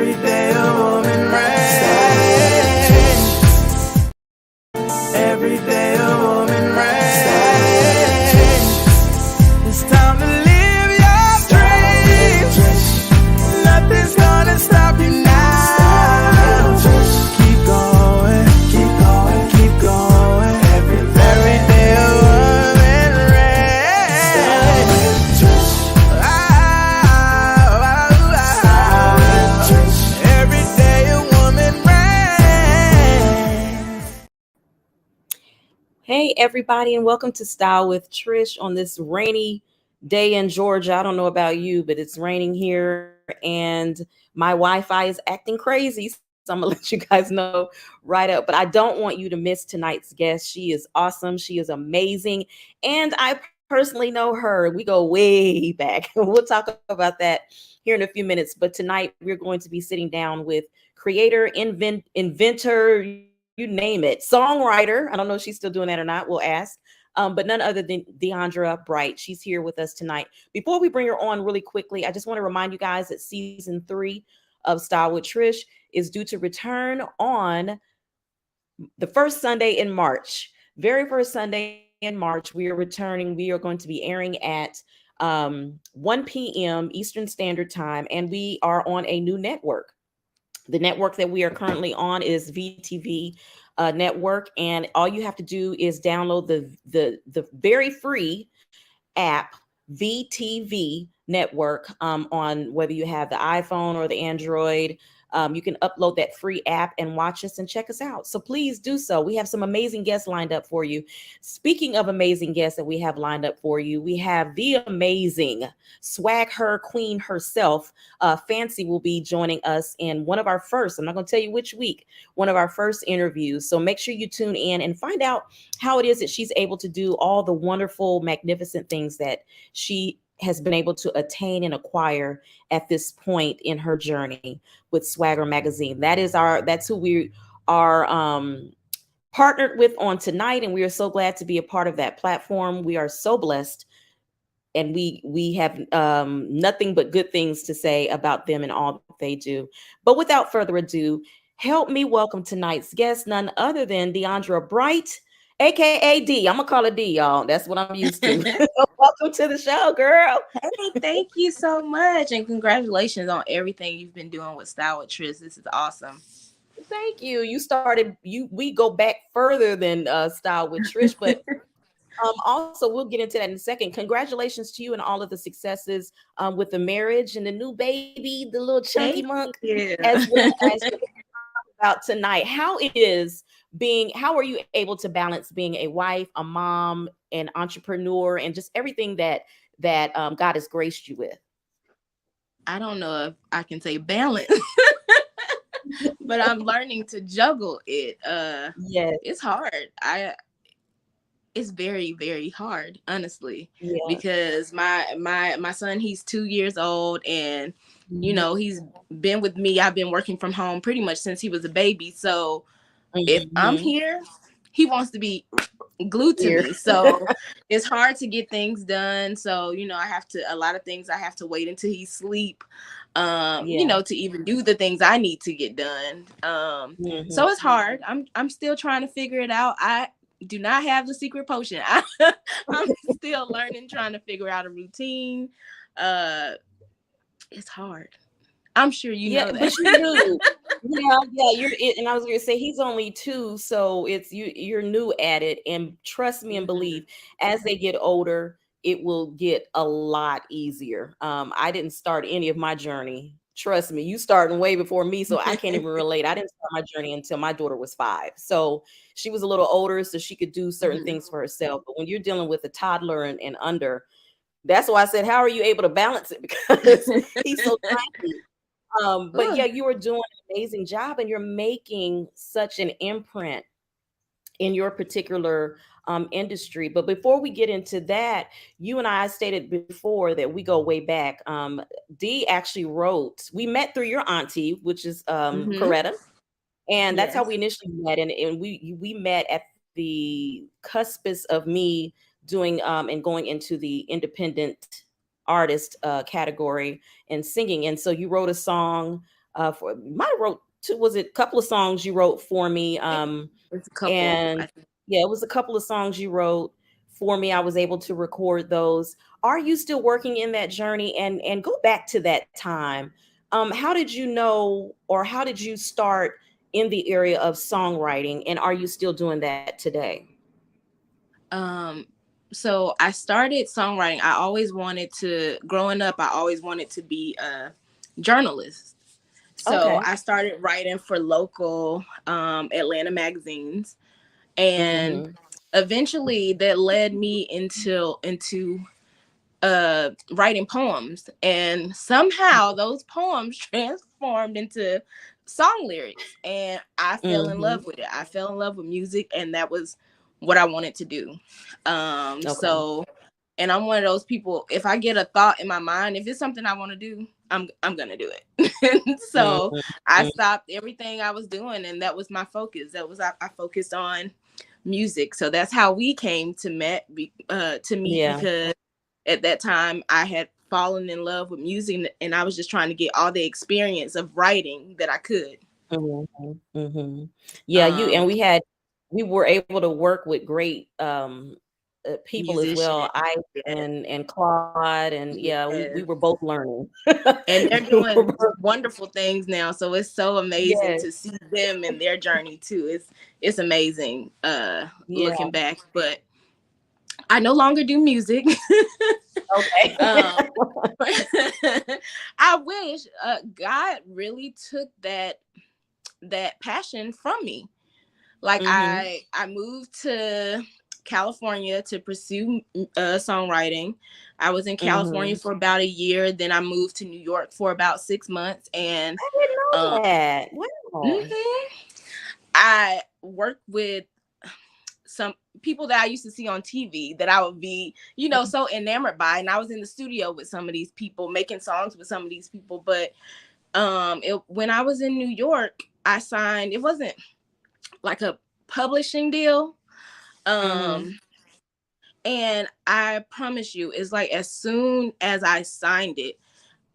Every day a woman reigns. Every day a woman reigns. It's time to live your dreams. Nothing's gonna stop you now. Keep going, keep going, keep going. Every day a woman reigns. Every day a woman reigns. Hey, everybody, and welcome to Style with Trysh on this rainy day in Georgia. I don't know about you, but it's raining here, and my Wi-Fi is acting crazy. So I'm gonna let you guys know right up. But I don't want you to miss tonight's guest. She is awesome. She is amazing, and I personally know her. We go way back. We'll talk about that here in a few minutes. But tonight we're going to be sitting down with creator, inventor, you name it, songwriter. I don't know if she's still doing that or not. We'll ask. But none other than Dihandria Bright. She's here with us tonight. Before we bring her on really quickly, I just want to remind you guys that season 3 of Style with Trysh is due to return on the first Sunday in March. Very first Sunday in March, we are returning. We are going to be airing at 1 p.m. Eastern Standard Time, and we are on a new network. The network that we are currently on is VTV network, and all you have to do is download the very free app VTV network on whether you have the iPhone or the Android. You can upload that free app and watch us and check us out. So please do so. We have some amazing guests lined up for you. Speaking of amazing guests that we have lined up for you, we have the amazing swag her queen herself. Fancy will be joining us in one of our first, I'm not going to tell you which week, one of our first interviews. So make sure you tune in and find out how it is that she's able to do all the wonderful, magnificent things that she has been able to attain and acquire at this point in her journey with Swagger Magazine. That's who we are partnered with on tonight, and we are so glad to be a part of that platform. We are so blessed, and we have nothing but good things to say about them and all that they do. But without further ado, help me welcome tonight's guest, none other than Dihandria Bright, aka D. I'm gonna call her D, y'all. That's what I'm used to. Welcome to the show, girl. Hey, thank you so much, and congratulations on everything you've been doing with Style with Trysh. This is awesome. Thank you. We go back further than Style with Trysh, but also we'll get into that in a second. Congratulations to you and all of the successes with the marriage and the new baby, the little chunky monk, as well as about tonight. How are you able to balance being a wife, a mom, an entrepreneur, and just everything that God has graced you with? I don't know if I can say balance, but I'm learning to juggle it. Yes. It's hard. It's very, very hard, honestly, Yeah. because my son, he's 2 years old, and you know, he's been with me. I've been working from home pretty much since he was a baby. So if I'm here, he wants to be glued to me. So it's hard to get things done. So, you know, a lot of things I have to wait until he's asleep, you know, to even do the things I need to get done. So it's hard. I'm still trying to figure it out. I do not have the secret potion. I'm still learning, trying to figure out a routine. It's hard. I'm sure you know that. But you do. And I was going to say he's only 2, so you're new at it. And trust me and believe, as they get older, it will get a lot easier. I didn't start any of my journey. Trust me, you starting way before me, so I can't even relate. I didn't start my journey until my daughter was 5. So she was a little older, so she could do certain things for herself. But when you're dealing with a toddler and under, that's why I said, how are you able to balance it? Because he's so tiny. But yeah, you are doing an amazing job, and you're making such an imprint in your particular industry. But before we get into that, you and I stated before that we go way back. Dee actually wrote, we met through your auntie, which is Coretta. And that's how we initially met. And we met at the cuspice of me doing and going into the independent artist category and singing. And so you wrote a song for might have wrote two, was it a couple of songs you wrote for me? It's a couple. And yeah, it was a couple of songs you wrote for me. I was able to record those. Are you still working in that journey? And go back to that time. How did you know, or how did you start in the area of songwriting? And are you still doing that today? Um, so I started songwriting. I always wanted to, growing up, I always wanted to be a journalist. So Okay. I started writing for local Atlanta magazines, and Mm-hmm. eventually that led me into writing poems, and somehow those poems transformed into song lyrics, and I fell in Mm-hmm. love with it. I fell in love with music, and that was what I wanted to do. Okay. So, and I'm one of those people, if I get a thought in my mind, if it's something I want to do, I'm gonna do it. So I Mm-hmm. stopped everything I was doing, and that was my focus. That was I focused on music. So that's how we came to meet, Yeah. because at that time I had fallen in love with music, and I was just trying to get all the experience of writing that I could. Mhm, mhm. Yeah, you Um, and we were able to work with great people as musician, well. I yeah, and Claude, and yeah, we yeah. were both learning. And they're We were doing both- wonderful things now. So it's so amazing Yes, to see them and their journey too. It's amazing yeah, looking back. But I no longer do music. okay. um, I wish God really took that passion from me. Like Hmm. I moved to California to pursue songwriting. I was in California Hmm. for about a year. Then I moved to New York for about 6 months, and I didn't um, know that. Wow. mhm, I worked with some people that I used to see on TV that I would be, so enamored by. And I was in the studio with some of these people, making songs with some of these people. But when I was in New York, I signed, it wasn't like a publishing deal. Hmm. Um, and I promise you, it's like as soon as I signed it,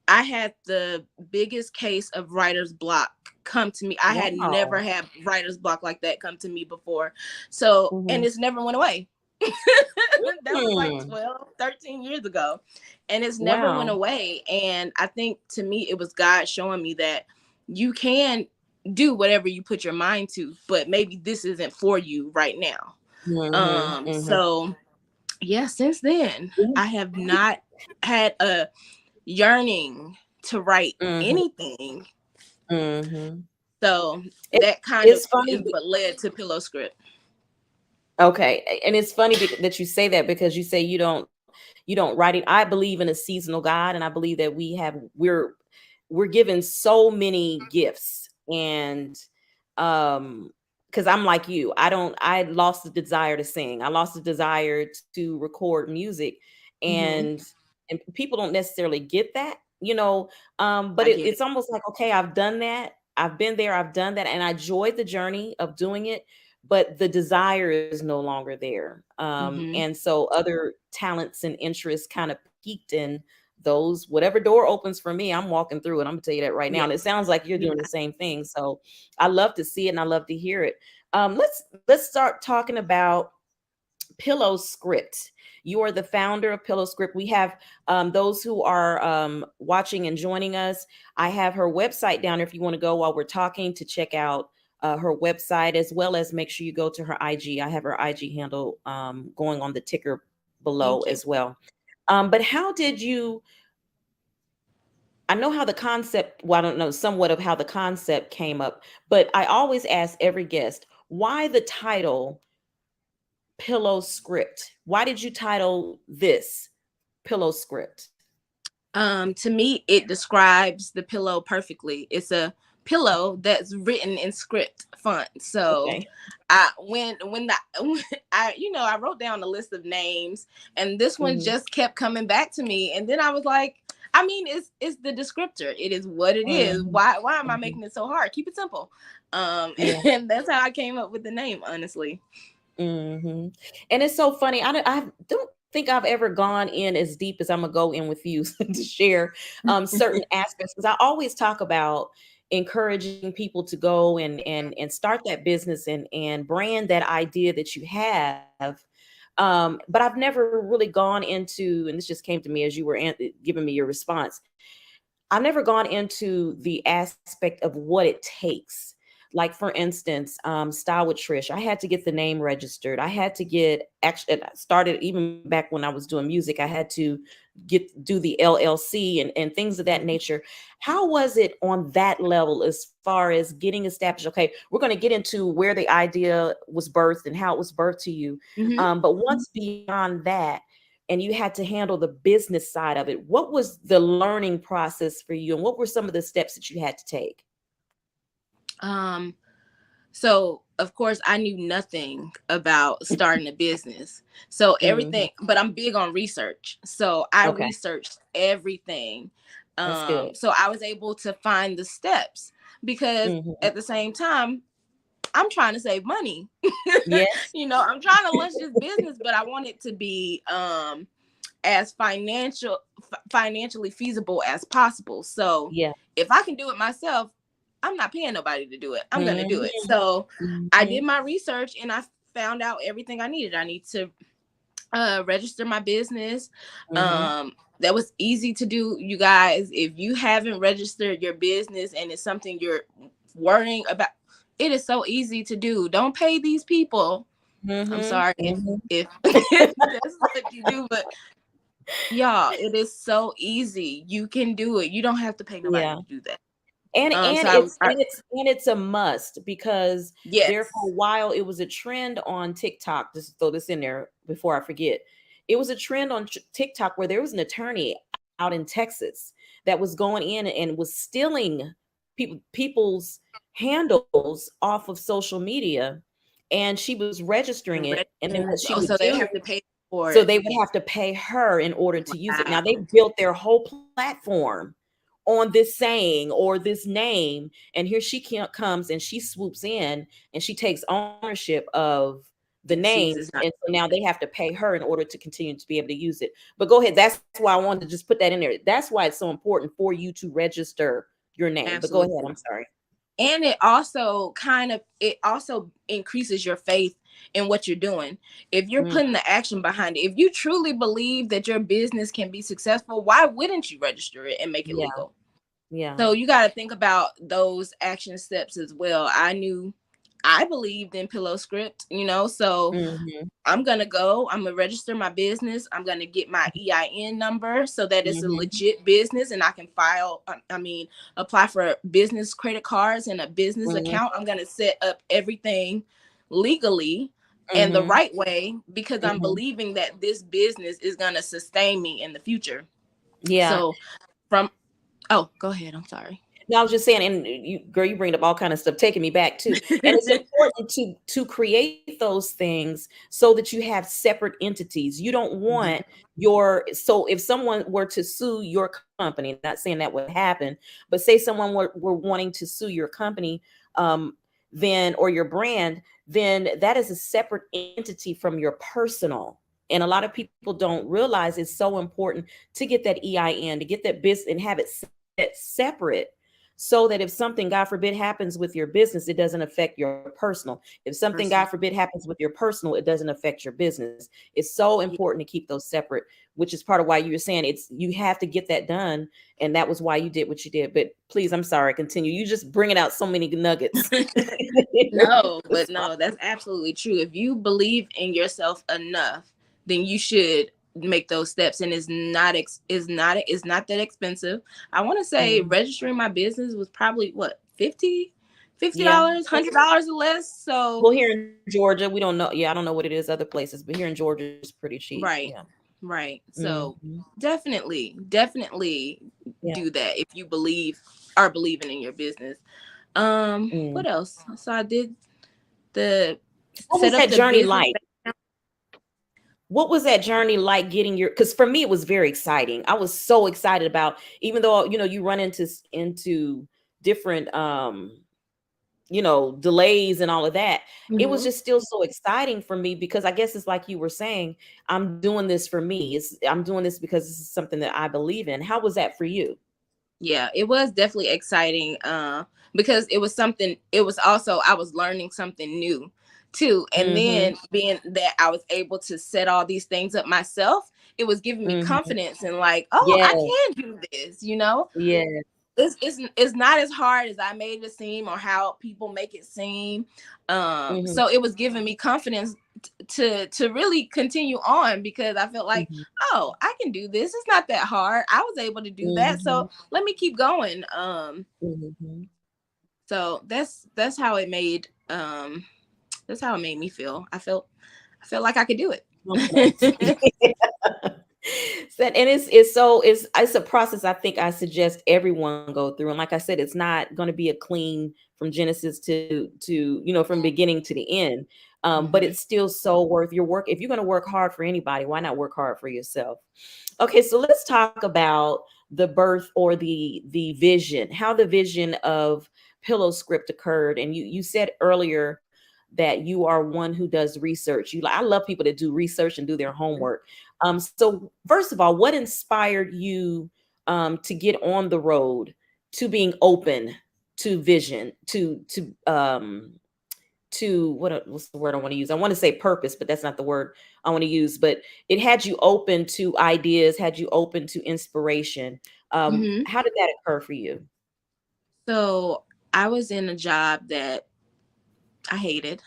I had the biggest case of writer's block come to me. I had never Wow. had writer's block like that come to me before. So, and Hmm. it's never went away. That was like Hmm. 12, 13 years ago. And it's never went Wow. away. And I think to me, it was God showing me that you can do whatever you put your mind to, but maybe this isn't for you right now. Hmm. Hmm. So yeah, since then, I have not had a yearning to write Hmm. anything. Hmm. So It, that kind of it's funny. is what led to PillowScript. Okay, and it's funny that you say that, because you say you don't write it. I believe in a seasonal God, and I believe that we're given so many gifts, and because I'm like you, I lost the desire to sing. I lost the desire to record music, Mm-hmm. and people don't necessarily get that. But I get it. it's almost like, okay, I've done that. I've been there, I've done that, and I enjoyed the journey of doing it, but the desire is no longer there. Mm-hmm. And so other talents and interests kind of peaked in those. Whatever door opens for me, I'm walking through it. I'm gonna tell you that right now. Yeah. And it sounds like you're Yeah. doing the same thing. So I love to see it and I love to hear it. Let's start talking about PillowScript. You are the founder of PillowScript. We have those who are watching and joining us. I have her website down there if you want to go while we're talking to check out her website, as well as make sure you go to her IG. I have her IG handle going on the ticker below Thank you. as well. But how did you? I know how the concept, well, I don't know somewhat of how the concept came up, but I always ask every guest, why the title PillowScript? Why did you title this PillowScript? To me, it describes the pillow perfectly. It's a pillow that's written in script font. So, Okay. I when the when I wrote down a list of names, and this one Mhm. just kept coming back to me, and then I was like, I mean, it's the descriptor. It is what it is. Mhm. Why am I Mhm. making it so hard? Keep it simple. Yeah. And that's how I came up with the name. Honestly, Mhm. And it's so funny. I don't think I've ever gone in as deep as I'm gonna go in with you to share certain aspects, because I always talk about, encouraging people to go and start that business and brand that idea that you have. But I've never really gone into, and this just came to me as you were giving me your response. I've never gone into the aspect of what it takes. Like for instance, Style with Trysh, I had to get the name registered. I had to get actually started even back when I was doing music. I had to do the LLC and things of that nature. How was it on that level as far as getting established? Okay, we're going to get into where the idea was birthed and how it was birthed to you. But once beyond that, and you had to handle the business side of it, what was the learning process for you, and what were some of the steps that you had to take? So of course I knew nothing about starting a business. So everything, but I'm big on research. So I Okay, researched everything. that's good. So I was able to find the steps because Mhm. at the same time, I'm trying to save money. Yes. I'm trying to launch this business, but I want it to be as financially feasible as possible. So Yeah. if I can do it myself, I'm not paying nobody to do it. I'm going to do it. Mhm. So I did Mhm. my research and I found out everything I needed. I need to register my business. Mhm. That was easy to do, you guys. If you haven't registered your business and it's something you're worrying about, it is so easy to do. Don't pay these people. I'm Mhm. sorry Mhm. if if that's what you do, but y'all, it is so easy. You can do it. You don't have to pay nobody Yeah. to do that. And So and it's and it's and it's a must because there for a yes, while it was a trend on TikTok. Just throw this in there before I forget. It was a trend on TikTok where there was an attorney out in Texas that was going in and was stealing people's handles off of social media, and she was registering and it, and then what she oh, would so they do, have to pay for so it. they would have to pay her in order to use it. Now they Wow, built their whole platform on this saying or this name, and here she comes and she swoops in and she takes ownership of the and name, sees it's not and so now they have to pay her in order to continue to be able to use it. But go ahead, that's why I wanted to just put that in there. That's why it's so important for you to register your name. But go ahead, absolutely. I'm sorry. And it also increases your faith in what you're doing. If you're Mm, putting the action behind it, if you truly believe that your business can be successful, why wouldn't you register it and make it yeah, legal? yeah. So you got to think about those action steps as well. I believed in PillowScript, so Hmm. I'm going to go, I'm going to register my business. I'm going to get my EIN number so that it's a Hmm. legit business and I can apply for business credit cards and a business Hmm. account. I'm going to set up everything legally and the Hmm. right way because I'm Hmm. believing that this business is going to sustain me in the future. Yeah. So from, oh, go ahead. I'm sorry. No, I was just saying, and you, girl, you bring up all kind of stuff, taking me back too. And it's important to create those things so that you have separate entities. You don't want so if someone were to sue your company, not saying that would happen, but say someone were wanting to sue your company, then or your brand, then that is a separate entity from your personal. And a lot of people don't realize it's so important to get that EIN, to get that business and have it set separate so that if something, God forbid, happens with your business, it doesn't affect your personal. If something, God Person. forbid, happens with your personal, it doesn't affect your business. It's so important to keep those separate, which is part of why you were saying you have to get that done. And that was why you did what you did. But please, I'm sorry, continue. You just bringing out so many nuggets. No, but no, that's absolutely true. If you believe in yourself enough, then you should make those steps. And it's not that expensive. I want to say Mm, registering my business was probably what, 50 yeah. $50, $100 or less. So Well, here in Georgia, we don't know. Yeah, I don't know what it is other places, but here in Georgia, it's pretty cheap. right, Yeah. right. So Mhm. definitely Yeah. do that if you are believing in your business. Mm. What else? So I did the What set was up that the journey business. like? What was that journey like getting your, because for me it was very exciting. I was so excited about, even though you run into different delays and all of that, it was Mhm. just still so exciting for me because I guess it's like you were saying, I'm doing this for me. I'm doing this because this is something that I believe in. How was that for you? Yeah, it was definitely exciting, because it was something, it was also, I was learning something new too. And Mm-hmm. then being that I was able to set all these things up myself, it was giving me Mm-hmm. confidence and like, oh, I Yes. can do this, you know? Yes. It's not as hard as I made it seem or how people make it seem. Mm-hmm. So it was giving me confidence to really continue on, because I felt like, Mm-hmm. oh, I can do this. It's not that hard. I was able to do that. Mm-hmm. So let me keep going. Mm-hmm. So that's how it made me feel. I felt like I could do Confidence. it. And it's a process I think I suggest everyone go through. And like I said, it's not going to be a clean from Genesis to from beginning to the end. But Mhm. it's still so worth your work. If you're going to work hard for anybody, why not work hard for yourself? Okay, so let's talk about the birth or the vision, how the vision of PillowScript occurred. And you said earlier that you are one who does research. I love people that do research and do their homework. So first of all, what inspired you to get on the road to being open to vision, to what's the word I want to use? I want to say purpose, but that's not the word I want to use. But it had you open to ideas, had you open to inspiration. Mhm. How did that occur for you? So I was in a job that I hated,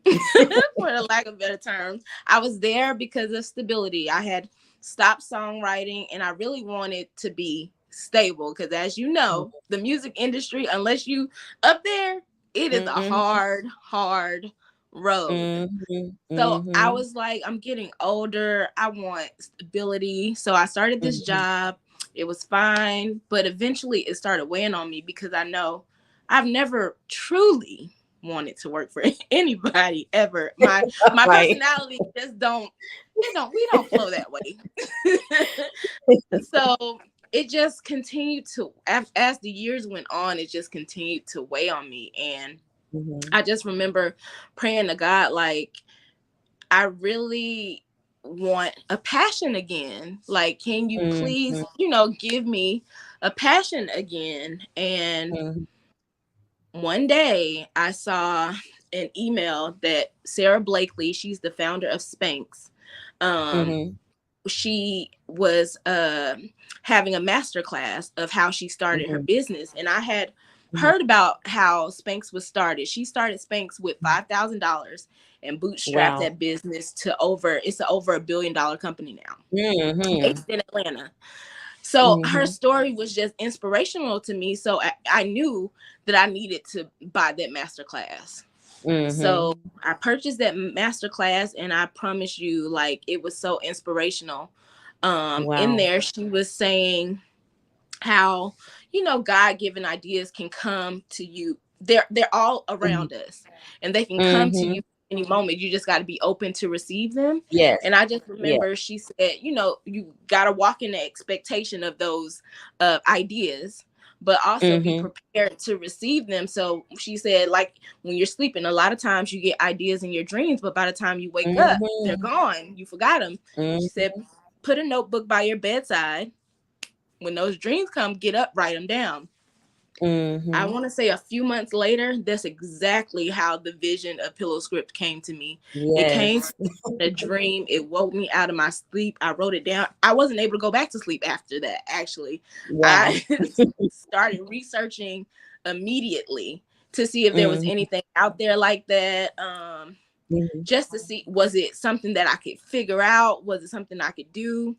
for the lack of better terms. I was there because of stability. I had stopped songwriting and I really wanted to be stable, because as you know, the music industry, unless you up there, it is a Mm-hmm, hard road. mm-hmm, So I mm-hmm, was like, I'm getting older. I want stability. So I started this mm-hmm. job. It was fine, but eventually it started weighing on me, because I know I've never truly wanted to work for anybody ever. My Right. personality just don't we don't flow that way. So it just continued to, as the years went on, it just continued to weigh on me. And Mm-hmm, I just remember praying to God, like, I really want a passion again. Like, can you please, mm-hmm, give me a passion again? And mm-hmm, one day I saw an email that Sara Blakely, she's the founder of Spanx, um, mm-hmm, she was having a master class of how she started her mm-hmm, business. And I had mm-hmm. heard about how Spanx was started. She started Spanx with $5,000 and bootstrapped Wow. that business to over $1 billion company now, Mm-hmm, based in Atlanta. So her mm-hmm, story was just inspirational to me. So I knew that I needed to buy that master class. mm-hmm. So I purchased that master class, and I promise you, like, it was so inspirational. In Wow. there, she was saying how, God-given ideas can come to you. They're all Mm-hmm, around us, and they can come to mm-hmm. you any moment. You just got to be open to receive them. Yes. And I just Yes. remember she said, you got to walk in the expectation of those ideas, but also be Mm-hmm, prepared to receive them. So she said, like, when you're sleeping, a lot of times you get ideas in your dreams, but by the time you wake up, they're mm-hmm, gone. You forgot them. She said, mm-hmm, put a notebook by your bedside. When those dreams come, get up, write them down. I mm-hmm. want to say a few months later, that's exactly how the vision of PillowScript came to me. It came Yes. to me in a dream. It woke me out of my sleep. I wrote it down. I wasn't able to go back to sleep after that, actually. Wow. I started researching immediately to see if there was Mhm, anything out there like that. mhm, Just to see, was it something that I could figure out? Was it something I could do?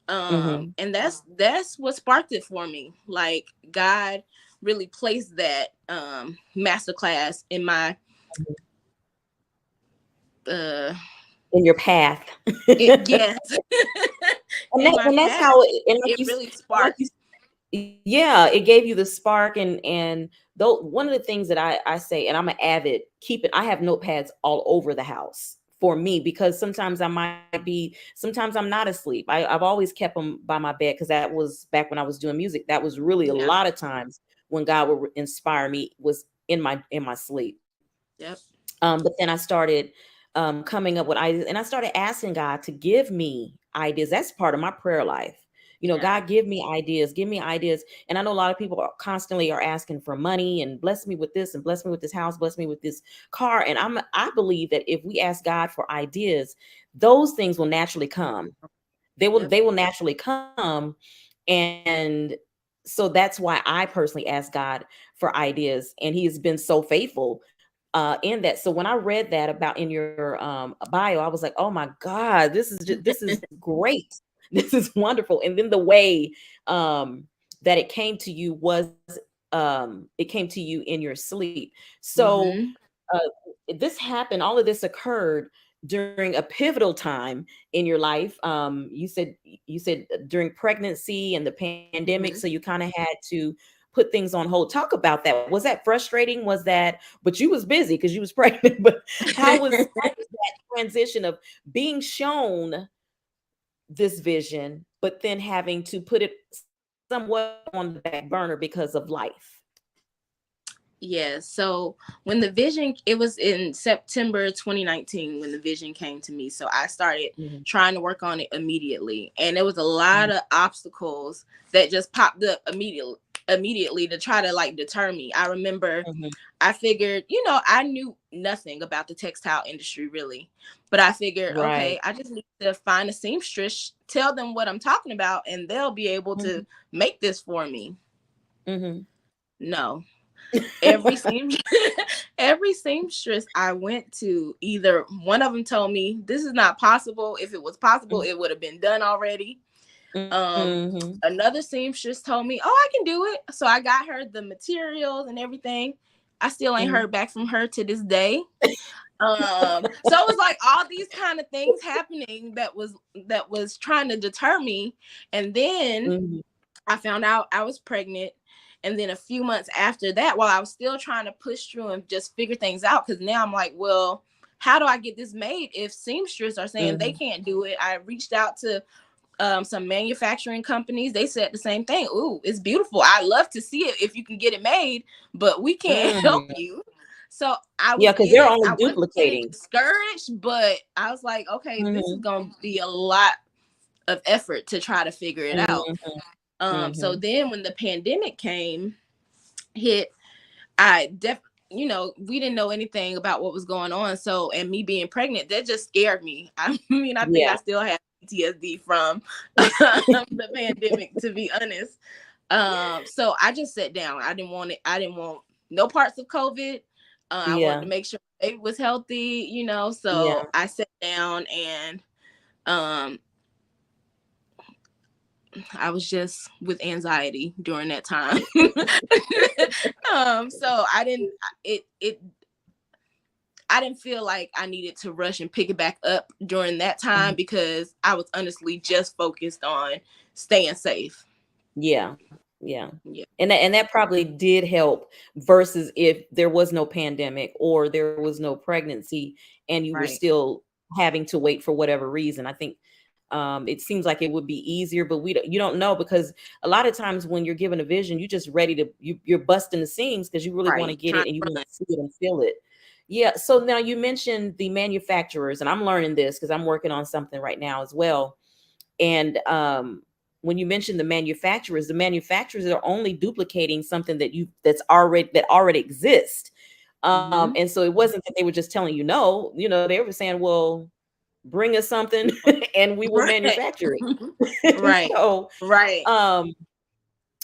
mhm, And that's what sparked it for me. Like, God really placed that masterclass in my mhm. uh In your path. yes. And In that my and that's path, how it and it really like you sparked. yeah, it gave you the spark and though one of the things that I say, and I'm an avid keep it, I have notepads all over the house for me because sometimes I'm not asleep. I've always kept them by my bed because that was back when I was doing music. That was really a Yeah. lot of times when God would inspire me was in my sleep. Yep. But then I started coming up with ideas and I started asking God to give me ideas. That's part of my prayer life. God, give me ideas. And I know a lot of people are constantly asking for money and bless me with this and bless me with this house, bless me with this car. And I believe that if we ask God for ideas, those things will naturally come. They will naturally come. And so that's why I personally ask God for ideas, and he has been so faithful in that. So when I read that about in your bio, I was like, oh my God, this is great. This is wonderful. And then the way that it came to you was it came to you in your sleep. So uh, this happened, all of this occurred during a pivotal time in your life. You said during pregnancy and the pandemic, so you kind of had to put things on hold. Talk about that. Was that frustrating? Was that, but you was busy because you was pregnant, but how was that transition of being shown this vision, but then having to put it somewhat on the back burner because of life? Yeah, so when the vision, it was in September 2019 when the vision came to me. So I started trying to work on it immediately. And there was a lot of obstacles that just popped up immediately to try to like deter me. I remember I figured, I knew nothing about the textile industry really. But I figured, okay, I just need to find a seamstress, tell them what I'm talking about, and they'll be able to make this for me. No. Every seamstress I went to, either one of them told me this is not possible. If it was possible, it would have been done already. Another seamstress told me, oh, I can do it. So I got her the materials and everything. I still ain't heard back from her to this day. So it was like all these kind of things happening that was trying to deter me. And then I found out I was pregnant. And then a few months after that, while I was still trying to push through and just figure things out, because now I'm like, well, how do I get this made if seamstress are saying they can't do it? I reached out to some manufacturing companies. They said the same thing. Ooh, it's beautiful. I'd love to see it if you can get it made, but we can't help you. So I was because they're only duplicating. Discouraged, but I was like, okay, this is gonna be a lot of effort to try to figure it out. So then when the pandemic hit, we didn't know anything about what was going on. So, and me being pregnant, that just scared me. I mean, I think I still have PTSD from the pandemic, to be honest. So I just sat down. I didn't want no parts of COVID. I wanted to make sure it was healthy, so I sat down and I was just with anxiety during that time. So I didn't feel like I needed to rush and pick it back up during that time because I was honestly just focused on staying safe. Yeah. And that probably did help versus if there was no pandemic or there was no pregnancy and you were still having to wait for whatever reason. I think it seems like it would be easier, but you don't know, because a lot of times when you're given a vision, you just ready to you're busting the seams because you really want to get it and you want to see it and feel it. Yeah. So now you mentioned the manufacturers, and I'm learning this because I'm working on something right now as well. And when you mentioned the manufacturers are only duplicating something that already exists. And so it wasn't that they were just telling no, they were saying, well, bring us something and we will manufacture it. So,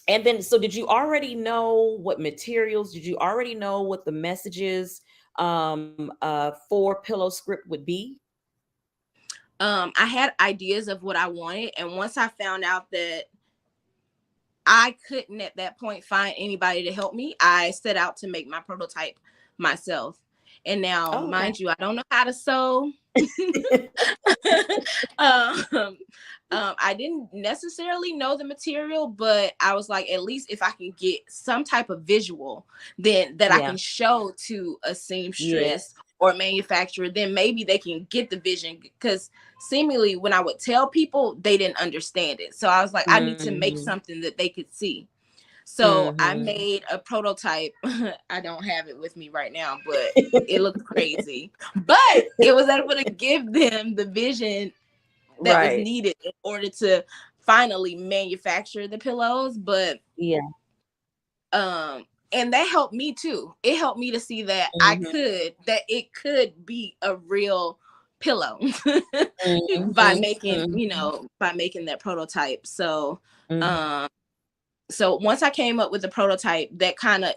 and then, so did you already know what materials, did you already know what the messages for PillowScript would be? I had ideas of what I wanted. And once I found out that I couldn't at that point find anybody to help me, I set out to make my prototype myself. And now, mind you, I don't know how to sew. I didn't necessarily know the material, but I was like, at least if I can get some type of visual then that I can show to a seamstress or manufacturer, then maybe they can get the vision, because seemingly when I would tell people, they didn't understand it. So I was like, I need to make something that they could see. So I made a prototype. I don't have it with me right now, but it looks crazy. But it was able to give them the vision that was needed in order to finally manufacture the pillows, but yeah. And that helped me too. It helped me to see that it could be a real pillow by making, by making that prototype. So, um, so once I came up with the prototype, that kind of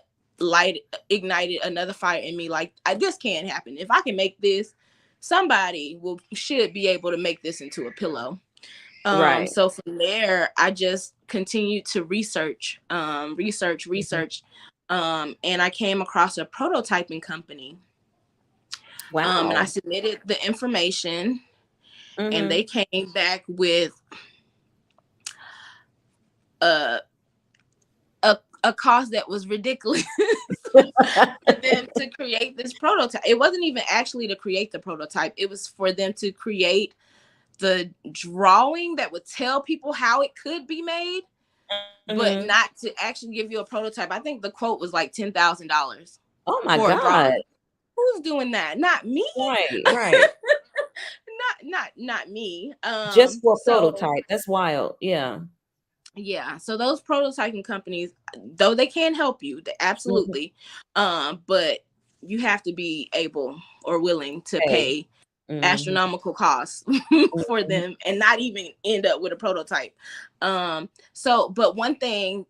ignited another fire in me. Like, this can happen. If I can make this, somebody should be able to make this into a pillow. Right. So from there, I just continued to research. And I came across a prototyping company. Wow. And I submitted the information, and they came back with a cost that was ridiculous for them to create this prototype. It wasn't even actually to create the prototype. It was for them to create the drawing that would tell people how it could be made, but not to actually give you a prototype. I think the quote was like $10,000. Oh my God. Who's doing that? Not me. Right. not me. Just for a prototype. That's wild. Yeah. Yeah. So those prototyping companies, though they can help you, absolutely. But you have to be able or willing to pay astronomical costs for them and not even end up with a prototype. But one thing,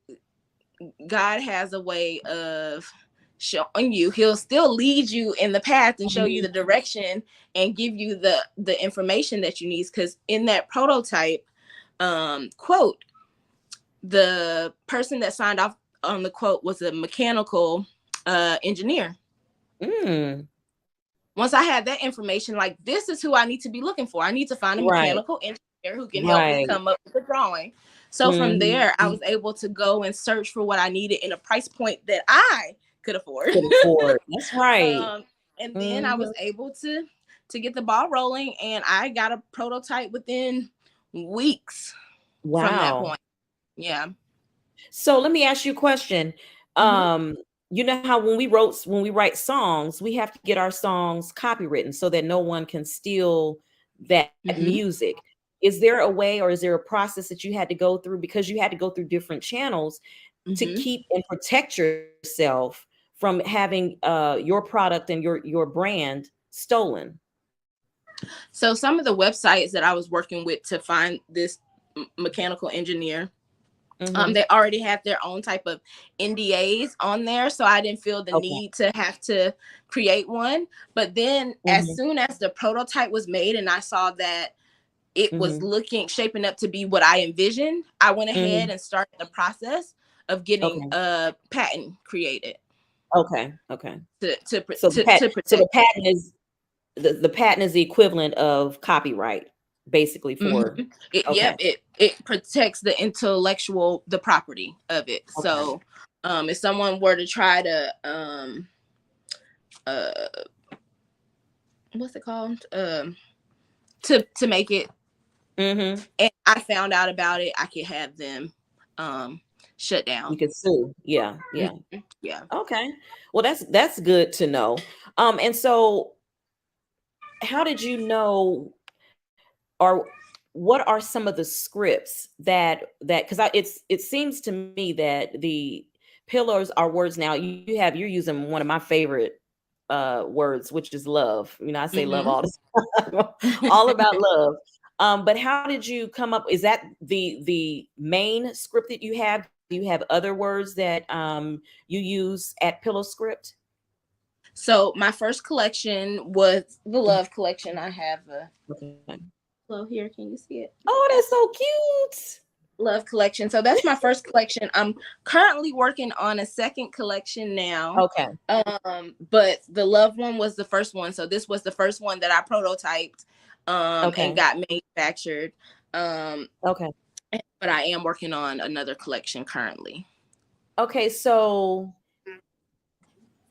God has a way of showing you. He'll still lead you in the path and show you the direction and give you the information that you need. Because in that prototype quote, the person that signed off on the quote was a mechanical engineer. Once I had that information, like, this is who I need to be looking for. I need to find a mechanical engineer who can help me come up with the drawing. So from there, I was able to go and search for what I needed in a price point that I could afford. That's right. And then I was able to get the ball rolling, and I got a prototype within weeks from that point. Yeah. So let me ask you a question. You know how when we write songs, we have to get our songs copywritten so that no one can steal that music. Is there a way, or is there a process that you had to go through, because you had to go through different channels to keep and protect yourself from having your product and your brand stolen? So some of the websites that I was working with to find this mechanical engineer, they already had their own type of NDAs on there. So I didn't feel the need to have to create one. But then as soon as the prototype was made and I saw that it was shaping up to be what I envisioned, I went ahead and started the process of getting a patent created. So the patent is the patent is the equivalent of copyright, basically, for it protects the property of it. So if someone were to try to what's it called, to make it, and I found out about it, I could have them shut down. You can sue. Yeah. Okay, well, that's good to know. And so how did you know, or what are some of the scripts that because it seems to me that the pillars are words. Now you're using one of my favorite words, which is love. I say love all the time. All about love. But how did you come up? Is that the main script that you have? Do you have other words that you use at PillowScript? So my first collection was the love collection. I have a hello here. Can you see it? Oh, that's so cute. Love collection. So that's my first collection. I'm currently working on a second collection now. Okay. But the love one was the first one. So this was the first one that I prototyped and got manufactured. But I am working on another collection currently. Okay, so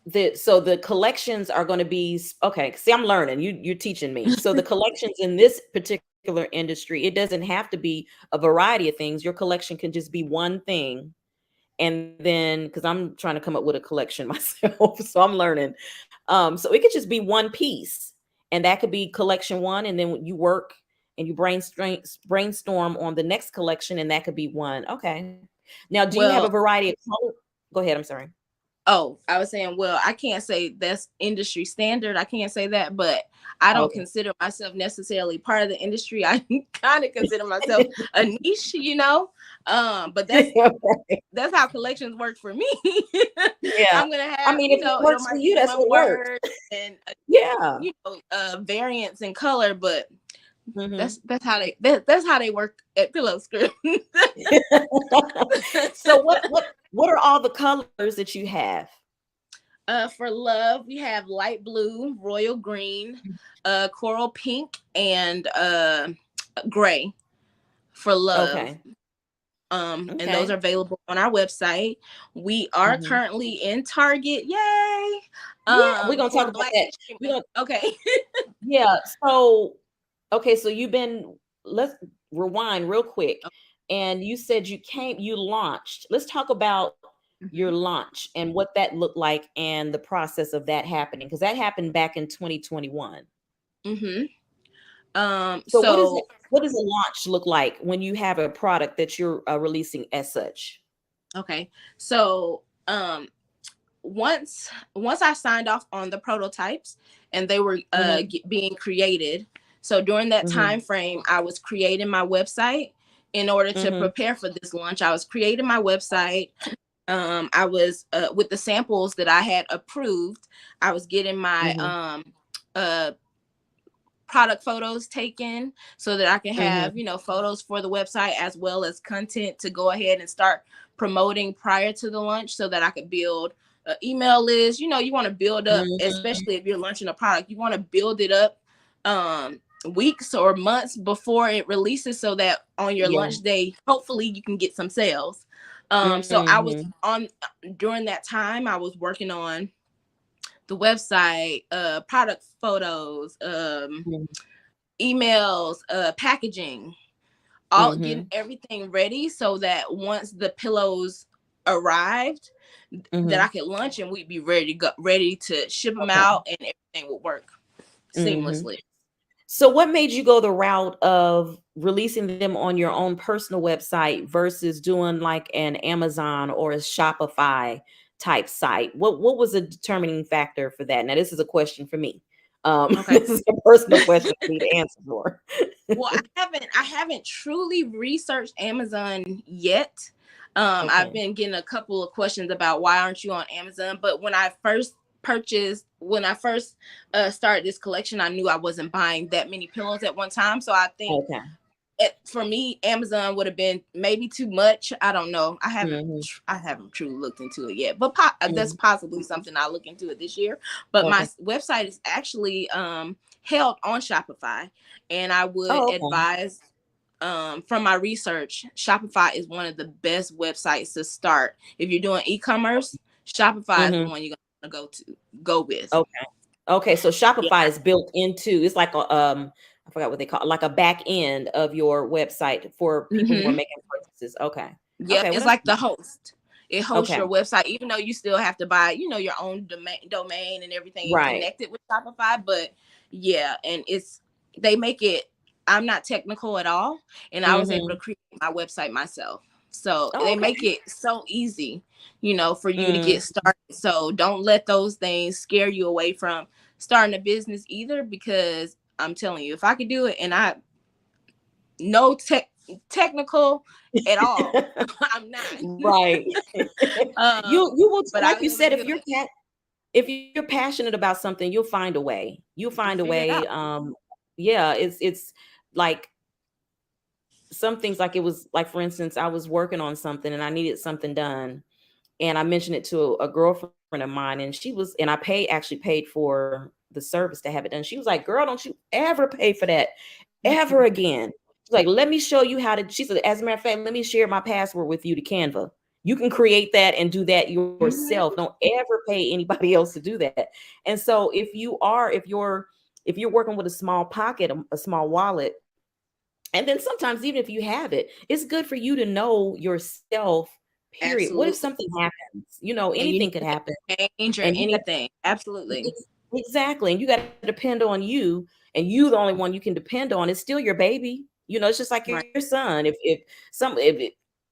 the collections are going to be see, I'm learning. You're teaching me. So the collections in this particular industry, it doesn't have to be a variety of things. Your collection can just be one thing. And then, because I'm trying to come up with a collection myself, so I'm learning. So it could just be one piece, and that could be collection one, and then you work and you brainstorm on the next collection, and that could be one. Okay. Now, do you have a Well, variety of color? Go ahead. I'm sorry. oh, I was saying, well, I can't say that's industry standard. I can't say that, but I don't Okay. consider myself necessarily part of the industry. I kind of consider myself a niche, you know. But that's how collections work for me. Yeah. I'm gonna I have, mean, you if it know, it works for might you, be that's one what works. word and Yeah. variants in color, but Hmm. that's how they work at PillowScript. So what are all the colors that you have? For love, we have light blue, royal green, coral pink, and gray for love. Okay. And those are Okay. available on our website. We are Hmm. currently in Target. Yay! Yeah, we're gonna talk For about Black that. History We Month. don't. Okay. Yeah. So, okay. So you've been. Let's rewind real quick. And you said you launched. Let's talk about your launch and what that looked like and the process of that happening, because that happened back in 2021. Mm-hmm. So So what does a launch look like when you have a product that you're releasing as such? okay. So once I signed off on the prototypes and they were Hmm. being created. So during that time Hmm. frame, I was creating my website in order to Hmm. prepare for this launch. I was creating my website. I was with the samples that I had approved. I was getting my Hmm. uh, product photos taken so that I can have, Hmm. photos for the website as well as content to go ahead and start promoting prior to the launch so that I could build an email list. You want to build up, Hmm. especially if you're launching a product, you want to build it up weeks or months before it releases so that on your Yeah. launch day, hopefully you can get some sales. So I was Hmm. on during that time, I was working on the website, product photos, emails, packaging, all getting Hmm. everything ready so that once the pillows arrived, that I Hmm. could launch and we'd be ready to ship them Okay. out and everything would work Hmm. seamlessly. So what made you go the route of releasing them on your own personal website versus doing like an Amazon or a Shopify type site? What was the determining factor for that? Now this is a question for me. Okay. This is a personal question for me to answer for. Well, I haven't truly researched Amazon yet. I've Okay. been getting a couple of questions about why aren't you on Amazon, but when I first started this collection, I knew I wasn't buying that many pillows at one time. So I think Okay. for me, Amazon would have been maybe too much. I don't know. Hmm. I haven't truly looked into it yet, but that's Hmm. possibly something I'll look into it this year. But my Okay. website is actually held on Shopify, and I would Oh, okay. advise from my research, Shopify is one of the best websites to start if you're doing e-commerce. Shopify is the Hmm. one you're gonna go with. Okay. Okay. So Yeah. Shopify is built into, it's like a I forgot what they call it, like a back end of your website for people who are Mm-hmm. making purchases. Okay. Yep, Okay. Well, it's that's like the host. It hosts okay. your website, even though you still have to buy, your own domain and everything Right. connected with Shopify. But yeah, and they make it. I'm not technical at all, and I was able to Mhm. create my website myself. So Oh, they okay. make it so easy, for you to Mm. get started. So don't let those things scare you away from starting a business either, because I'm telling you, if I could do it, and I no technical at all. I'm not. Right. You will, But I like was you able to said, do it. if you're passionate about something, you'll find a way. You'll You find a figure it way. out. Yeah, it's like some things, like it was like, for instance, I was working on something and I needed something done, and I mentioned it to a girlfriend of mine, and and I actually paid for the service to have it done. She was like, "Girl, don't you ever pay for that ever again." She's like, "Let me show you how to." She said, "As a matter of fact, let me share my password with you to Canva. You can create that and do that yourself. Mhm. Don't ever pay anybody else to do that." And so, if you're working with a small pocket, a small wallet, and then sometimes even if you have it, it's good for you to know yourself, period. What if Absolutely. something happens? And you Anything need could to happen. make a change or And you got anything. Absolutely. exactly. And you got to depend on you. and you the only one you can depend on, it's still your baby. It's just like your Right. son.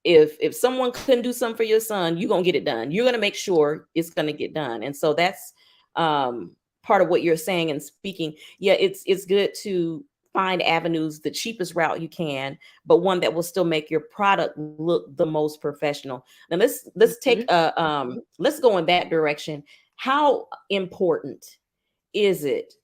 If someone couldn't do something for your son, you're gonna get it done. You're gonna make sure it's gonna get done. And so that's part of what you're saying and speaking. Yeah, it's good to find avenues, the cheapest route you can, but one that will still make your product look the most professional. Now let's take let's go in that direction. How important is it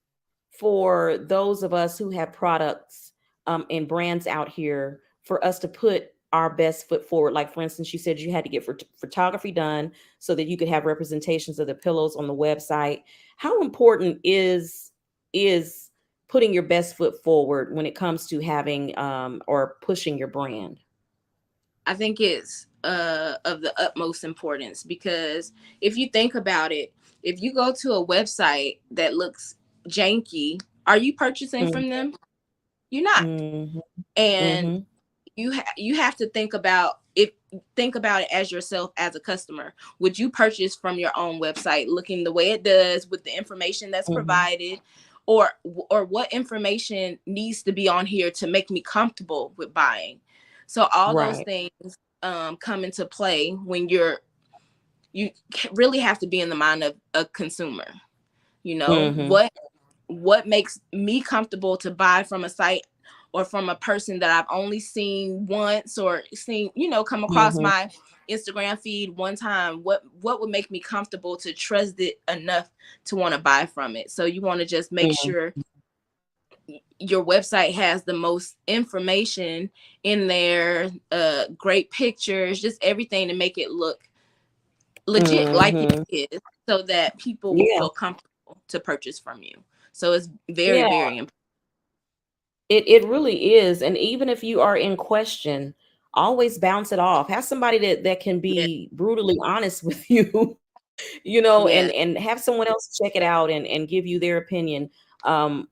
for those of us who have products and brands out here for us to put our best foot forward? Like, for instance, you said you had to get photography done so that you could have representations of the pillows on the website. How important is putting your best foot forward when it comes to having or pushing your brand? I think it's of the utmost importance, because if you think about it, if you go to a website that looks janky, are you purchasing from them? You're not. Mm-hmm. And Mm-hmm. you have to think about it as yourself, as a customer. Would you purchase from your own website looking the way it does, with the information that's Mm-hmm. provided, or what information needs to be on here to make me comfortable with buying? So all those Right. things come into play when you really have to be in the mind of a consumer. Mm-hmm. What makes me comfortable to buy from a site or from a person that I've only seen once, or seen, come across Mm-hmm. my Instagram feed one time. What would make me comfortable to trust it enough to want to buy from it? So you want to just make Mm-hmm. sure your website has the most information in there, great pictures, just everything to make it look legit, like it Mm-hmm. is, so that people will Yeah. feel comfortable to purchase from you. So it's very, Yeah. very important. It really is. And even if you are in question, always bounce it off. Have somebody that can Yeah, be brutally honest with you, yeah. and have someone else check it out and give you their opinion on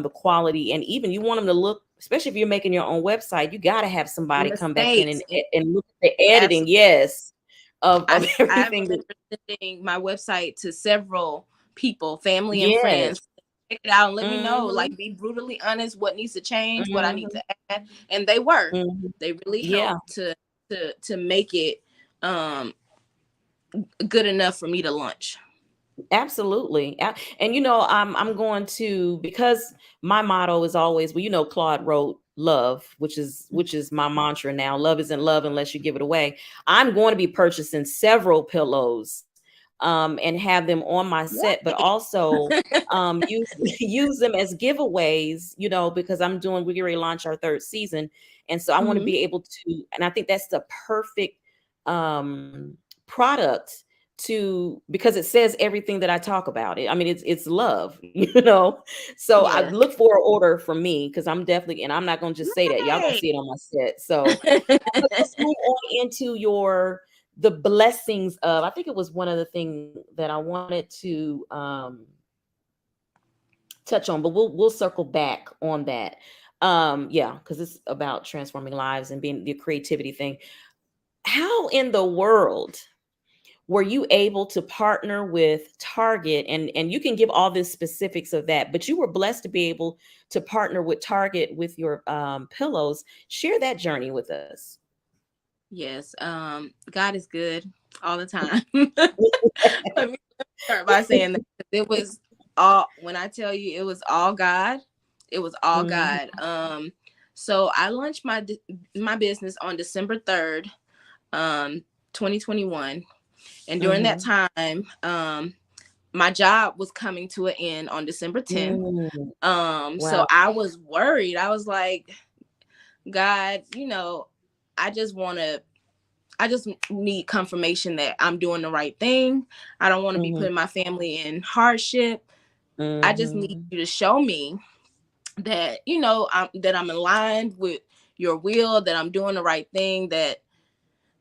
the quality. And even you want them to look, especially if you're making your own website, you got to have somebody come back in Mistakes. and look at the editing, Absolutely. yes, of I everything that, remember sending my website to several people, family and yes. friends. Check it out and let me know. Mm-hmm. Like, be brutally honest. What needs to change? What I need Mm-hmm. to add? And they were. Mm-hmm. They really Yeah. helped to make it good enough for me to launch. Absolutely. And I'm going to, because my motto is always, well, Claude wrote love, which is my mantra now. Love isn't love unless you give it away. I'm going to be purchasing several pillows and have them on my set, but Right. also use use them as giveaways, because we're going to launch our third season. And so I want to Mhm. be able to, and I think that's the perfect product to, because it says everything that I talk about. I mean, it's love, So I Yeah. look for an order from me, because I'm definitely, and I'm not gonna just say that. Y'all gonna Right. see it on my set. So let's move on into the blessings of, I think it was one of the things that I wanted to touch on, but we'll circle back on that. Yeah, because it's about transforming lives and being the creativity thing. How in the world were you able to partner with Target? And you can give all the specifics of that, but you were blessed to be able to partner with Target with your pillows. Share that journey with us. Yes. God is good all the time. Let me start by saying that it was all, when I tell you it was all God, it was all Mhm. God. So I launched my business on December 3rd, 2021. And during that Mhm. time, my job was coming to an end on December 10th. Mm. So Wow. I was worried. I was like, God, I just want to I just need confirmation that I'm doing the right thing. I don't want to be Mhm. putting my family in hardship. I just need Mhm. you to show me that, that I'm aligned with your will, that I'm doing the right thing, that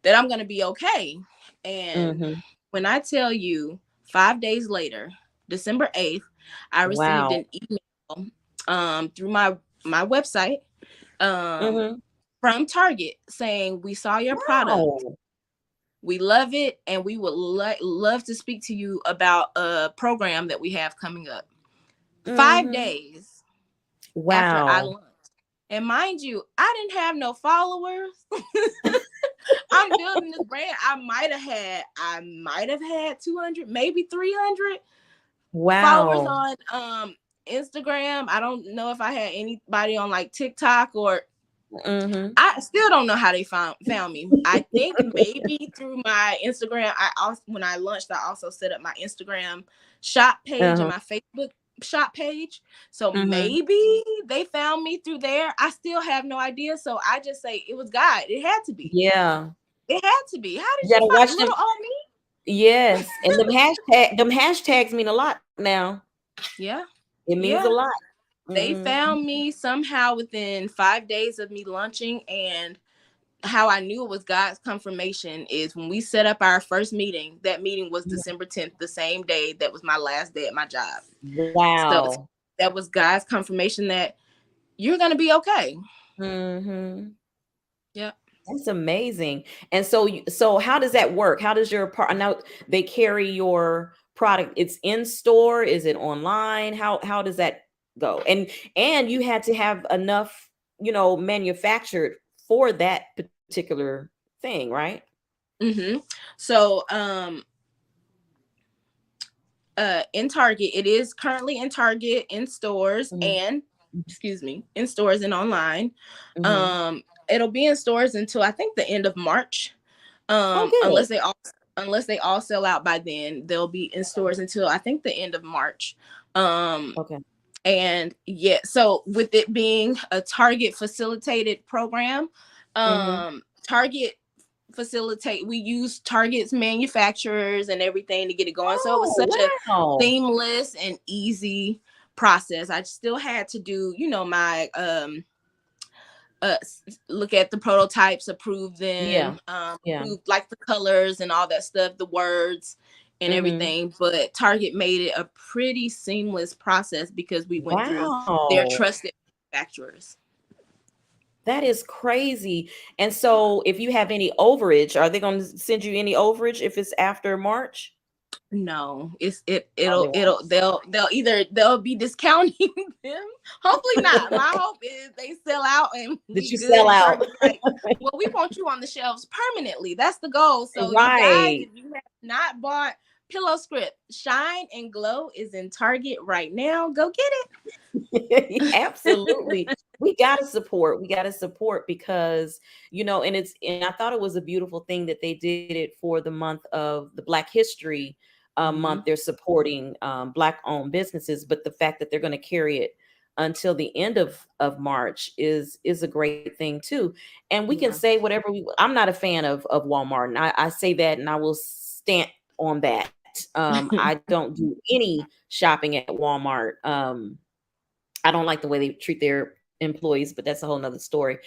I'm going to be okay. And Mhm. when I tell you, 5 days later, December 8th, I received Wow. an email through my website um, Mhm. from Target saying, we saw your product. Wow. We love it, and we would love to speak to you about a program that we have coming up. 5 Mhm. days. after I Wow. launched. And mind you, I didn't have no followers. I'm building this brand. I might have had 200, maybe 300 followers Wow. on Instagram. I don't know if I had anybody on like TikTok, or Mm-hmm. I still don't know how they found me. I think maybe through my Instagram. I also, when I launched, I also set up my Instagram shop page and Uh-huh. my Facebook shop page. So Mm-hmm. maybe they found me through there. I still have no idea. So I just say it was God. It had to be. Yeah. It had to be. How You did you gotta find watch them. little old me? Yes. And them hashtags mean a lot now. Yeah. It means a Yeah. lot. They Mm-hmm. found me somehow within 5 days of me launching. And how I knew it was God's confirmation is when we set up our first meeting. That meeting was December 10th, the same day that was my last day at my job. So Wow. that was God's confirmation that you're going to be okay. Mm-hmm. Yep. That's amazing. And so how does that work? How does your part now they carry your product? It's in store? Is it online? How does that go? And you had to have enough, manufactured for that particular thing, right? Mm-hmm. So, in Target, it is currently in Target, in stores, Mm-hmm. and in stores and online. Mm-hmm. It'll be in stores until I think the end of March. Oh, good. Unless they all sell out by then, they'll be in stores until I think the end of March. Okay. And yeah, so with it being a Target facilitated program, Mm-hmm. Target we use Target's manufacturers and everything to get it going. So it was Oh, such a wow. seamless and easy process. I still had to do, my look at the prototypes, approve Yeah. them, Yeah. approve like the colors and all that stuff, the words and Mm-hmm. everything. But Target made it a pretty seamless process because we went through their Wow. trusted manufacturers. That is crazy. And so if you have any overage, are they going to send you any overage if it's after March? No, Oh, they won't. they'll be discounting them. Hopefully not. My hope is they sell out and Did we you good sell and out? Target like, well, we want you on the shelves permanently. That's the goal. So you guys, Right. if you have not bought PillowScript, Shine and Glow is in Target right now. Go get Absolutely. it. We gotta support. We gotta support because, and I thought it was a beautiful thing that they did it for the month of the Black History month. Mhm. They're supporting Black owned businesses, but the fact that they're going to carry it until the end of March is a great thing too. And we can Yeah. say whatever I'm not a fan of Walmart, and I say that, and I will stand on that. I don't do any shopping at Walmart. I don't like the way they treat their employees, but that's a whole nother story.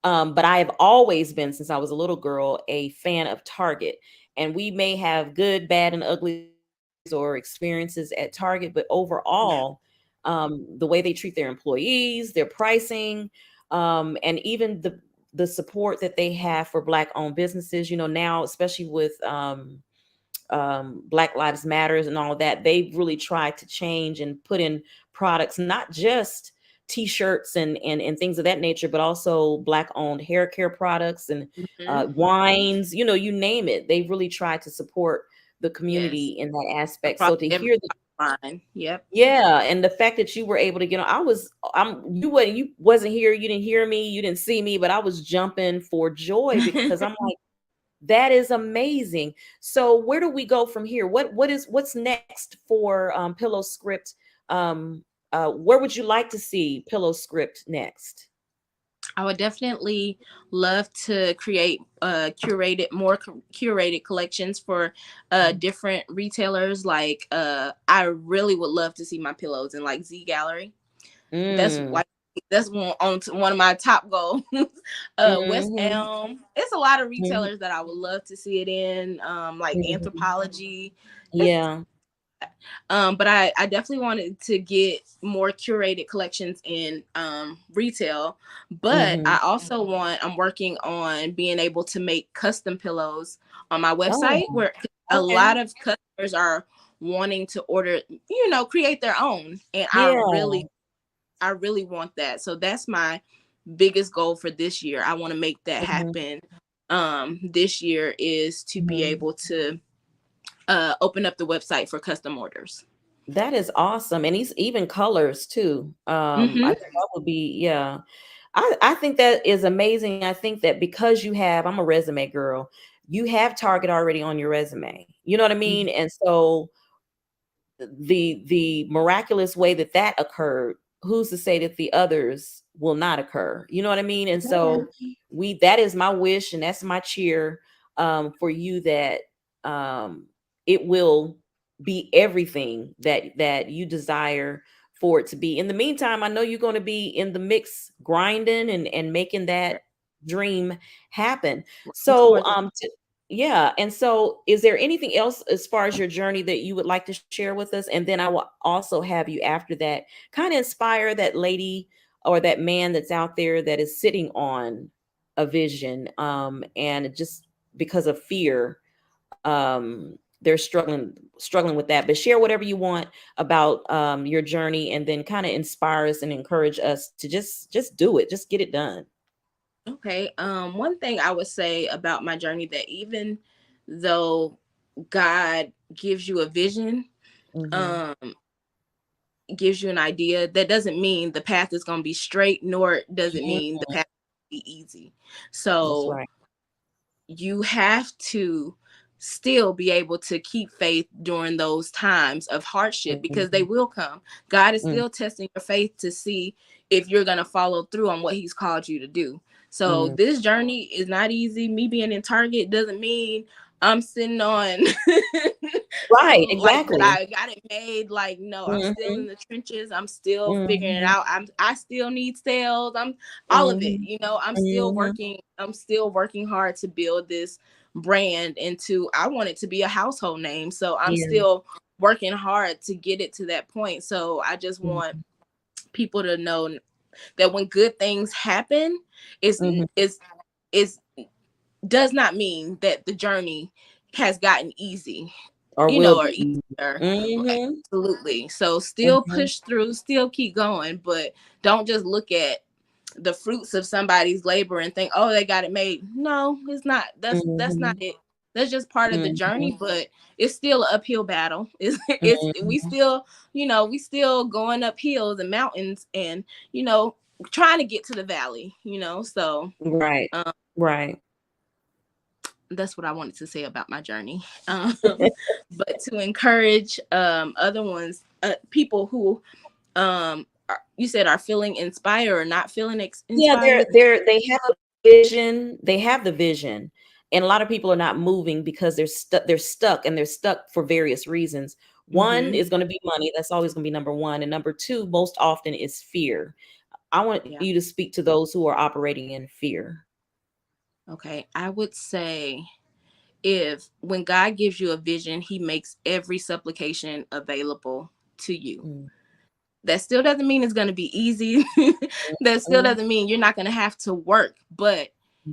But I have always been, since I was a little girl, a fan of Target. And we may have good, bad, and ugly or experiences at Target, but Yeah. overall, the way they treat their employees, their pricing, and even the support that they have for Black owned businesses, now, especially with Black Lives Matters and all of that, they've really tried to change and put in products, not just t-shirts and things of that nature, but also Black owned hair care products and Mhm. wines, you name it. They've really tried to support the community Yes. in that aspect. Across So to every hear that, line. Yep. yeah, and the fact that you were able to get on, you wasn't here, you didn't hear me, you didn't see me, but I was jumping for joy because I'm like, that is amazing. So where do we go from here? What's next for PillowScript? Where would you like to see PillowScript next? I would definitely love to create curated collections for different retailers. Like I really would love to see my pillows in like Z Gallery. That's Mm. like that's one of my top goals. West Hmm. Elm. It's a lot of Hmm. retailers that I would love to see it in. Like Hmm. Anthropologie. Yeah. But I definitely wanted to get more curated collections in retail. But Hmm. I'm working on being able to make custom pillows on my website, Oh, where a okay. lot of customers are wanting to order, create their own. And I Yeah. really I really want that. So that's my biggest goal for this year. I want to make that happen. This year is to be able to open up the website for custom orders. That is awesome. And he's even colors too. I think that would be, yeah. I think that is amazing. I think that because you have, I'm a resume girl, you have Target already on your resume. You know what I mean? And so the miraculous way that that occurred, who's to say that the others will not occur? You know what I mean? And so that is my wish and that's my cheer for you, that it will be everything that you desire for it to be. In the meantime, I know you're going to be in the mix grinding and making that dream happen. So yeah. And so is there anything else as far as your journey that you would like to share with us? And then I will also have you after that kind of inspire that lady or that man that's out there that is sitting on a vision and just because of fear they're struggling with that. But share whatever you want about your journey, and then kind of inspire us and encourage us to just do it, just get it done. Okay. One thing I would say about my journey, that even though God gives you a vision, um, gives you an idea, that doesn't mean the path is going to be straight, nor does it mean the path will be easy. So That's right. you have to still be able to keep faith during those times of hardship, because they will come. God is still testing your faith to see if you're going to follow through on what he's called you to do. So this journey is not easy. Me being in Target doesn't mean I'm sitting on Right, like that exactly. I got it made. Like, no, I'm still in the trenches. I'm still figuring it out. I still need sales. I'm all of it. You know, I'm still working. I'm still working hard to build this brand into, I want it to be a household name. So I'm still working hard to get it to that point. So I just want people to know that when good things happen, it's does not mean that the journey has gotten easy, Or you will know, or be. easier. Absolutely. So still push through, still keep going, but don't just look at the fruits of somebody's labor and think, oh, they got it made. No, it's not. That's not it. That's just part of the journey, but it's still an uphill battle. It's we still, you know, we still going up hills and mountains, and you know, trying to get to the valley, you know. So Right. Right. that's what I wanted to say about my journey. But to encourage other ones, people who you said are feeling inspired or not feeling Yeah, inspired. they have a vision. They have the vision, and a lot of people are not moving because and they're stuck for various reasons. One is going to be money. That's always going to be number one, and number two, most often, is fear. I want you to speak to those who are operating in fear. Okay, I would say, if when God gives you a vision, he makes every supplication available to you. That still doesn't mean it's going to be easy. That still doesn't mean you're not going to have to work. But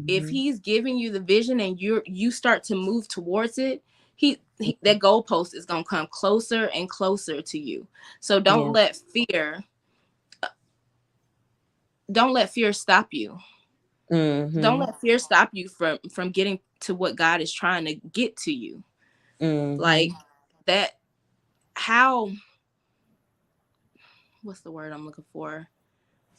if he's giving you the vision and you start to move towards it, that goalpost is going to come closer and closer to you. So don't let fear stop you. Don't let fear stop you from getting to what God is trying to get to you. Like that. What's the word I'm looking for?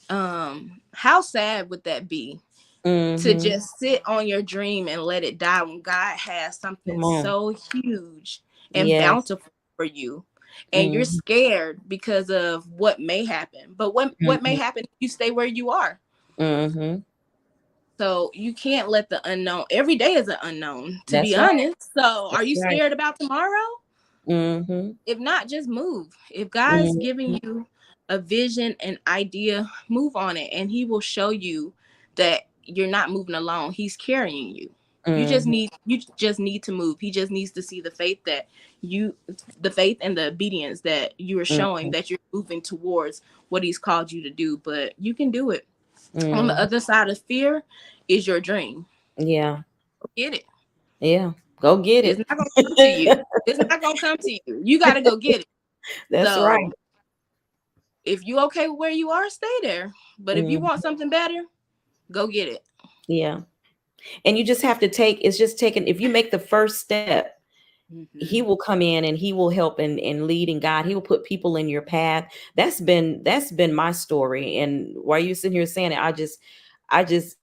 How sad would that be to just sit on your dream and let it die when God has something so huge and bountiful for you, and you're scared because of what may happen. But what may happen if you stay where you are? So you can't let the unknown. Every day is an unknown, to be honest. So are you scared about tomorrow? If not, just move. If God's giving you a vision, an idea, move on it, and he will show you that you're not moving alone. He's carrying you. You just need to move. He just needs to see the faith and the obedience that you are showing, that you're moving towards what he's called you to do. But you can do it. On the other side of fear is your dream. Yeah. Get it. Yeah. Go get it. It's not gonna come to you. It's not gonna come to you. You gotta go get it. That's So right. if you okay with where you are, stay there. But if you want something better, go get it. Yeah. And you just have to it's just taking, if you make the first step, he will come in and he will help and lead and guide. He will put people in your path. That's been my story. And while you sitting here saying it,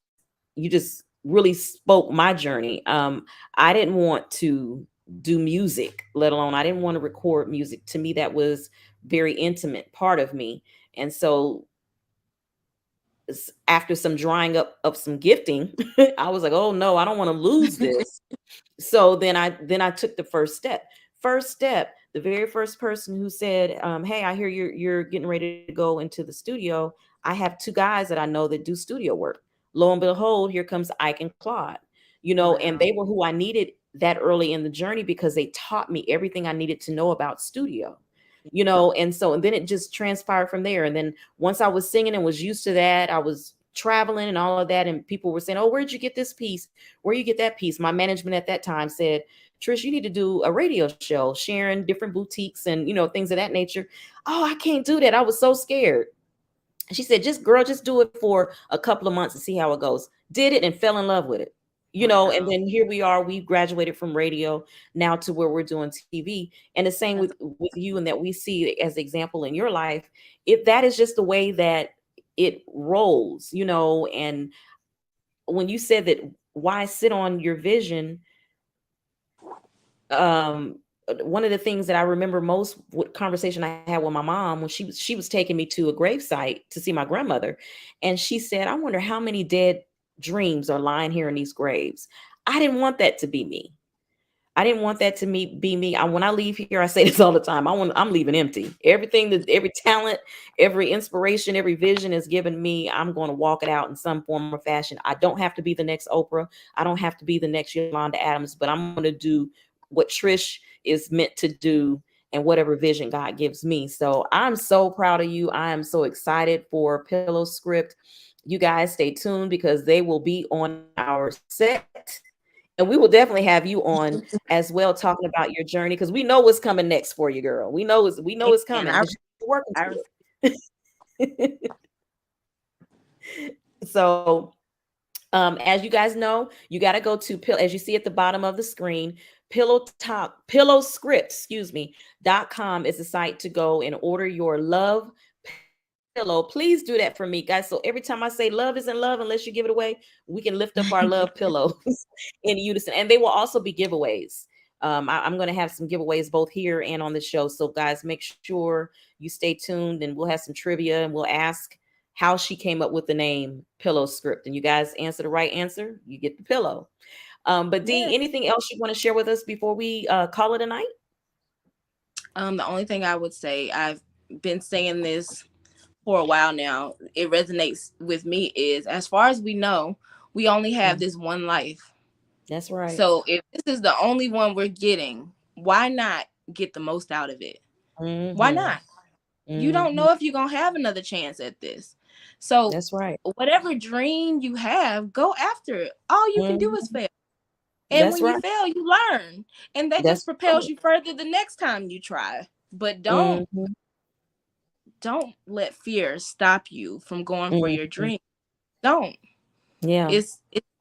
you just really spoke my journey. I didn't want to do music, let alone I didn't want to record music. To me, that was very intimate part of me. And so after some drying up of some gifting, I was like, oh no, I don't want to lose this. So then I took the first step. The very first person who said, hey, I hear you're getting ready to go into the studio. I have two guys that I know that do studio work. Lo and behold, here comes Ike and Claude, and they were who I needed that early in the journey because they taught me everything I needed to know about studio. And then it just transpired from there. And then once I was singing and was used to that, I was traveling and all of that. And people were saying, oh, where'd you get this piece? Where you get that piece? My management at that time said, Trysh, you need to do a radio show, sharing different boutiques and, things of that nature. Oh, I can't do that. I was so scared. She said, just do it for a couple of months and see how it goes. Did it and fell in love with it. And then here we are, we graduated from radio now to where we're doing TV. And the same with you, and that we see as example in your life, if that is just the way that it rolls, and when you said that, why sit on your vision? One of the things that I remember most, what conversation I had with my mom when she was taking me to a gravesite to see my grandmother. And she said, I wonder how many dead dreams are lying here in these graves. I didn't want that to be me. Be me. When I leave here, I say this all the time. I'm leaving empty. Every talent, every inspiration, every vision is given me. I'm going to walk it out in some form or fashion. I don't have to be the next Oprah. I don't have to be the next Yolanda Adams, but I'm going to do what Trysh is meant to do and whatever vision God gives me. So I'm so proud of you. I am so excited for PillowScript. You guys stay tuned because they will be on our set. And we will definitely have you on as well, talking about your journey, because we know what's coming next for you, girl. We know it's coming. So, as you guys know, you got to go to as you see at the bottom of the screen, PillowScript.com is the site to go and order your love pillow. Please do that for me, guys. So every time I say love isn't love unless you give it away, we can lift up our love pillows in unison. And they will also be giveaways. I'm going to have some giveaways both here and on the show. So guys, make sure you stay tuned, and we'll have some trivia, and we'll ask how she came up with the name PillowScript. And you guys answer the right answer, you get the pillow. But Dee, anything else you want to share with us before we call it a night? The only thing I would say, I've been saying this for a while now, it resonates with me, is as far as we know, we only have this one life. That's right. So if this is the only one we're getting, why not get the most out of it? Why not? You don't know if you're going to have another chance at this. So that's right. Whatever dream you have, go after it. All you can do is fail. And when you fail, you learn. And that just propels you further the next time you try. But don't let fear stop you from going for your dream. Don't. Yeah.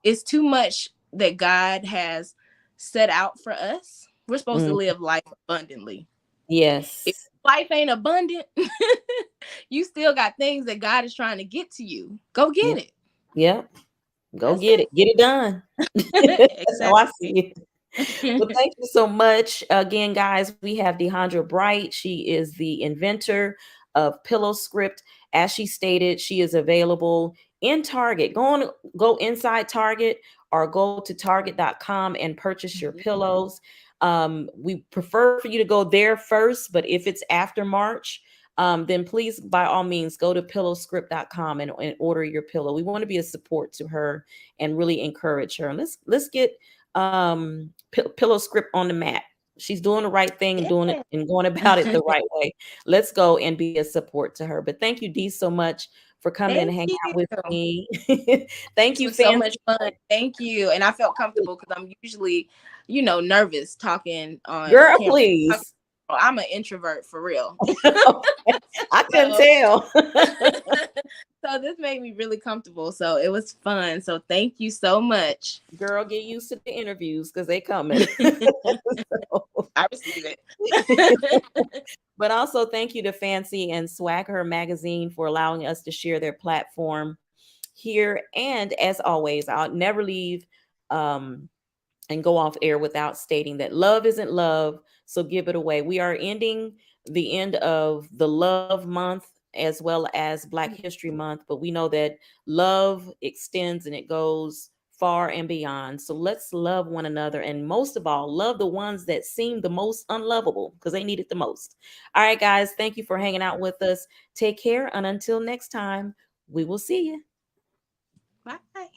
It's too much that God has set out for us. We're supposed to live life abundantly. Yes. If life ain't abundant, you still got things that God is trying to get to you. Go get it. Yep. Go get it. Get it done. That's how I see it. Well, thank you so much. Again, guys, we have Dihandria Bright. She is the inventor of PillowScript. As she stated, she is available in Target. Go inside Target or go to target.com and purchase your pillows. We prefer for you to go there first, but if it's after March, then please, by all means, go to PillowScript.com and order your pillow. We want to be a support to her and really encourage her. And let's get PillowScript on the map. She's doing the right thing and doing it and going about it the right way. Let's go and be a support to her. But thank you, Dee, so much for coming and hanging out with me. Thank you, so much fun. Thank you. And I felt comfortable because I'm usually, nervous talking on girl, camera. please. I'm an introvert for real. Okay. I couldn't So, tell. so this made me really comfortable. So it was fun. So thank you so much. Girl, get used to the interviews because they coming. So, I receive it. but also thank you to Fancy and Swag Her Magazine for allowing us to share their platform here. And as always, I'll never leave and go off air without stating that love isn't love, so give it away. We are ending the end of the love month as well as Black History Month, but we know that love extends and it goes far and beyond. So let's love one another, and most of all, love the ones that seem the most unlovable because they need it the most. All right, guys, thank you for hanging out with us. Take care, and until next time, we will see you. Bye.